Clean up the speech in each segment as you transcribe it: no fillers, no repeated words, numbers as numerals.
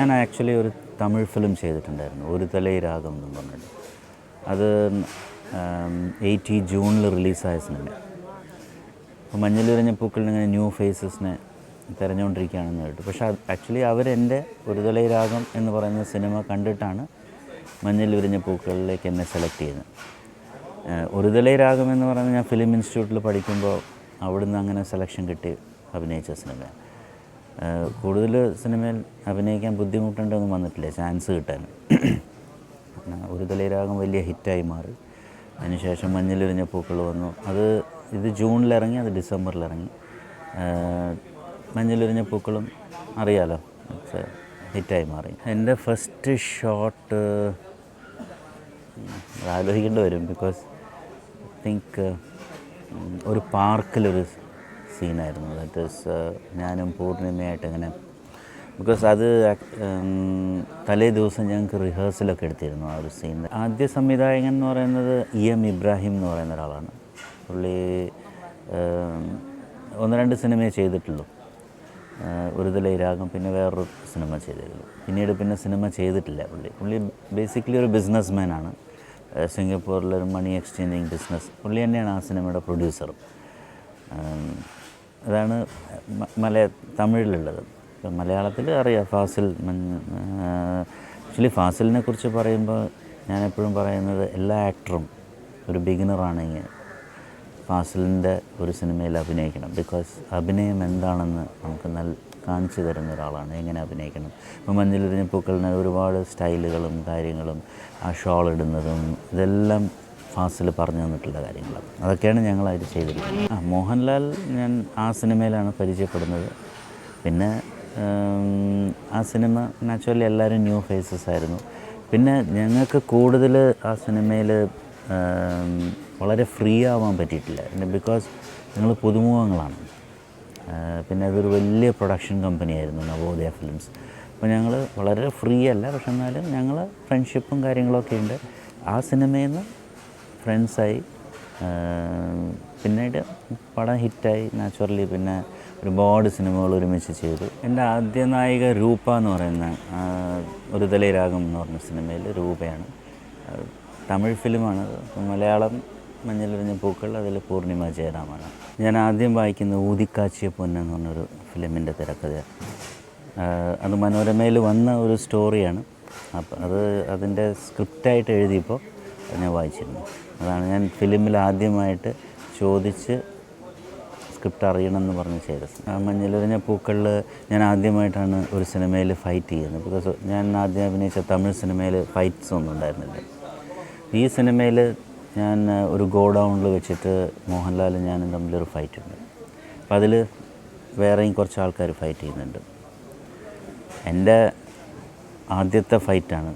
ഞാൻ ആക്ച്വലി ഒരു തമിഴ് ഫിലിം ചെയ്തിട്ടുണ്ടായിരുന്നു, ഒരു തലൈ രാഗം എന്ന് പറഞ്ഞിട്ട്. അത് 8 ജൂണിൽ റിലീസായ സിനിമ. അപ്പോൾ മഞ്ഞിൽ വിരിഞ്ഞ പൂക്കളിൽ ഇങ്ങനെ ന്യൂ ഫേസസിനെ തിരഞ്ഞുകൊണ്ടിരിക്കുകയാണെന്ന് കേട്ടു. പക്ഷേ ആക്ച്വലി അവരെൻ്റെ ഒരു തലൈ രാഗം എന്ന് പറയുന്ന സിനിമ കണ്ടിട്ടാണ് മഞ്ഞിൽ വിരിഞ്ഞ പൂക്കളിലേക്ക് എന്നെ സെലക്ട് ചെയ്യുന്നത്. ഒരു തലൈ രാഗം എന്ന് പറയുന്നത് ഞാൻ ഫിലിം ഇൻസ്റ്റിറ്റ്യൂട്ടിൽ പഠിക്കുമ്പോൾ അവിടുന്ന് അങ്ങനെ സെലക്ഷൻ കിട്ടി അഭിനയിച്ച സിനിമയാണ്. കൂടുതൽ സിനിമയിൽ അഭിനയിക്കാൻ ബുദ്ധിമുട്ടുണ്ടൊന്നും വന്നിട്ടില്ല, ചാൻസ് കിട്ടാൻ. ഒരു തലൈ രാഗം വലിയ ഹിറ്റായി മാറി. അതിനുശേഷം മഞ്ഞിൽ വിരിഞ്ഞ പൂക്കൾ വന്നു. ഇത് ജൂണിലിറങ്ങി, അത് ഡിസംബറിലിറങ്ങി. മഞ്ഞിൽ വിരിഞ്ഞ പൂക്കളും അറിയാലോ, ഹിറ്റായി മാറി. എൻ്റെ ഫസ്റ്റ് ഷോട്ട് ആലോചിക്കേണ്ടി വരും. ബിക്കോസ് ഐ തിങ്ക് ഒരു പാർക്കിലൊരു സീനായിരുന്നു. ദാറ്റ് ഈസ് ഞാനും പൂർണിമയായിട്ട് ഇങ്ങനെ, ബിക്കോസ് അത് തലേ ദിവസം ഞങ്ങൾക്ക് റിഹേഴ്സലൊക്കെ എടുത്തിരുന്നു ആ ഒരു സീൻ. ആദ്യ സംവിധായകൻ എന്ന് പറയുന്നത് EM ഇബ്രാഹിം എന്ന് പറയുന്ന ഒരാളാണ്. പുള്ളി 1-2 സിനിമയെ ചെയ്തിട്ടുള്ളൂ. ഒരു തലൈ രാഗം, പിന്നെ വേറൊരു സിനിമ ചെയ്തിരുന്നു. പിന്നെ സിനിമ ചെയ്തിട്ടില്ല. പുള്ളി ബേസിക്കലി ഒരു ബിസിനസ് മാനാണ്. സിംഗപ്പൂരിലൊരു മണി എക്സ്ചേഞ്ചിങ് ബിസിനസ്. പുള്ളി തന്നെയാണ് ആ സിനിമയുടെ പ്രൊഡ്യൂസറും. അതാണ് തമിഴിലുള്ളത്. ഇപ്പം മലയാളത്തിൽ അറിയാം ഫാസിൽ. ആക്ച്വലി ഫാസിലിനെ കുറിച്ച് പറയുമ്പോൾ ഞാനെപ്പോഴും പറയുന്നത് എല്ലാ ആക്ടറും ഒരു ബിഗിനറാണെങ്കിൽ ഫാസിലിൻ്റെ ഒരു സിനിമയിൽ അഭിനയിക്കണം. ബിക്കോസ് അഭിനയം എന്താണെന്ന് നമുക്ക് കാണിച്ചു തരുന്ന ഒരാളാണ്, എങ്ങനെ അഭിനയിക്കണം. ഇപ്പോൾ മഞ്ഞിൽ വിരിഞ്ഞ പൂക്കളിന് ഒരുപാട് സ്റ്റൈലുകളും കാര്യങ്ങളും, ആ ഷോൾ ഇടുന്നതും ഇതെല്ലാം ഫാസിൽ പറഞ്ഞു തന്നിട്ടുള്ള കാര്യങ്ങളാണ്. അതൊക്കെയാണ് ഞങ്ങളതിൽ ചെയ്തിരിക്കുന്നത്. മോഹൻലാൽ ഞാൻ ആ സിനിമയിലാണ് പരിചയപ്പെടുന്നത്. പിന്നെ ആ സിനിമ നാച്ചുറലി എല്ലാവരും ന്യൂ ഫേസസ് ആയിരുന്നു. പിന്നെ ഞങ്ങൾക്ക് കൂടുതൽ ആ സിനിമയിൽ വളരെ ഫ്രീ ആവാൻ പറ്റിയിട്ടില്ല. ബിക്കോസ് ഞങ്ങൾ പുതുമുഖങ്ങളാണ്. പിന്നെ അതൊരു വലിയ പ്രൊഡക്ഷൻ കമ്പനിയായിരുന്നു, നവോദയ ഫിലിംസ്. അപ്പോൾ ഞങ്ങൾ വളരെ ഫ്രീ അല്ല, പക്ഷെ എന്നാലും ഞങ്ങൾ ഫ്രണ്ട്ഷിപ്പും കാര്യങ്ങളൊക്കെ ഉണ്ട്. ആ സിനിമയിൽ നിന്ന് ഫ്രണ്ട്സായി. പിന്നീട് പടം ഹിറ്റായി നാച്ചുറലി. പിന്നെ ഒരുപാട് സിനിമകൾ ഒരുമിച്ച് ചെയ്തു. എൻ്റെ ആദ്യ നായിക രൂപ എന്ന് പറയുന്ന ഒരു തലൈ രാഗം എന്ന് പറഞ്ഞ സിനിമയിൽ രൂപയാണ്. തമിഴ് ഫിലിമാണ്. മലയാളം മഞ്ഞിൽ വിരിഞ്ഞ പൂക്കൾ, അതിൽ പൂർണിമ ജയറാമാണ്. ഞാൻ ആദ്യം വായിക്കുന്ന ഊതിക്കാച്ചിയ പൊന്നെന്ന് പറഞ്ഞൊരു ഫിലിമിൻ്റെ തിരക്കഥ. അത് മനോരമയിൽ വന്ന ഒരു സ്റ്റോറിയാണ്. അപ്പോൾ അതിൻ്റെ സ്ക്രിപ്റ്റായിട്ട് എഴുതിയപ്പോൾ ഞാൻ വായിച്ചിരുന്നു. അതാണ് ഞാൻ ഫിലിമിൽ ആദ്യമായിട്ട് ചോദിച്ച് സ്ക്രിപ്റ്റ് അറിയണമെന്ന് പറഞ്ഞ് ചെയ്തത്. മഞ്ഞിൽ വിരിഞ്ഞ പൂക്കളിൽ ഞാൻ ആദ്യമായിട്ടാണ് ഒരു സിനിമയിൽ ഫൈറ്റ് ചെയ്യുന്നത്. ബിക്കോസ് ഞാൻ ആദ്യം അഭിനയിച്ച തമിഴ് സിനിമയിൽ ഫൈറ്റ്സ് ഒന്നും ഉണ്ടായിരുന്നില്ല. ഈ സിനിമയിൽ ഞാൻ ഒരു ഗോഡൗണിൽ വെച്ചിട്ട് മോഹൻലാലും ഞാനും തമ്മിലൊരു ഫൈറ്റ് ഉണ്ട്. അപ്പോൾ അതിൽ വേറെയും കുറച്ച് ആൾക്കാർ ഫൈറ്റ് ചെയ്യുന്നുണ്ട്. എൻ്റെ ആദ്യത്തെ ഫൈറ്റാണ്.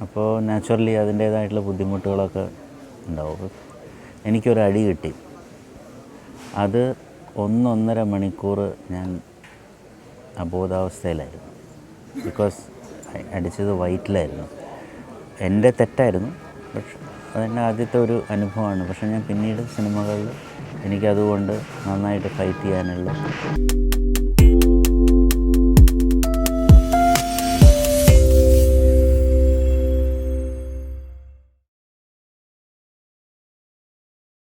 അപ്പോൾ നാച്ചുറലി അതിൻ്റേതായിട്ടുള്ള ബുദ്ധിമുട്ടുകളൊക്കെ ഉണ്ടാവും. എനിക്കൊരു അടി കിട്ടി. അത് 1-1.5 മണിക്കൂർ ഞാൻ അബോധാവസ്ഥയിലായിരുന്നു. ബിക്കോസ് അടിച്ചത് വയറ്റിലായിരുന്നു. എൻ്റെ തെറ്റായിരുന്നു, പക്ഷെ അതെൻ്റെ ആദ്യത്തെ ഒരു അനുഭവമാണ്. പക്ഷെ ഞാൻ പിന്നീട് സിനിമകളിൽ എനിക്കതുകൊണ്ട് നന്നായിട്ട് ഫൈറ്റ് ചെയ്യാനുള്ള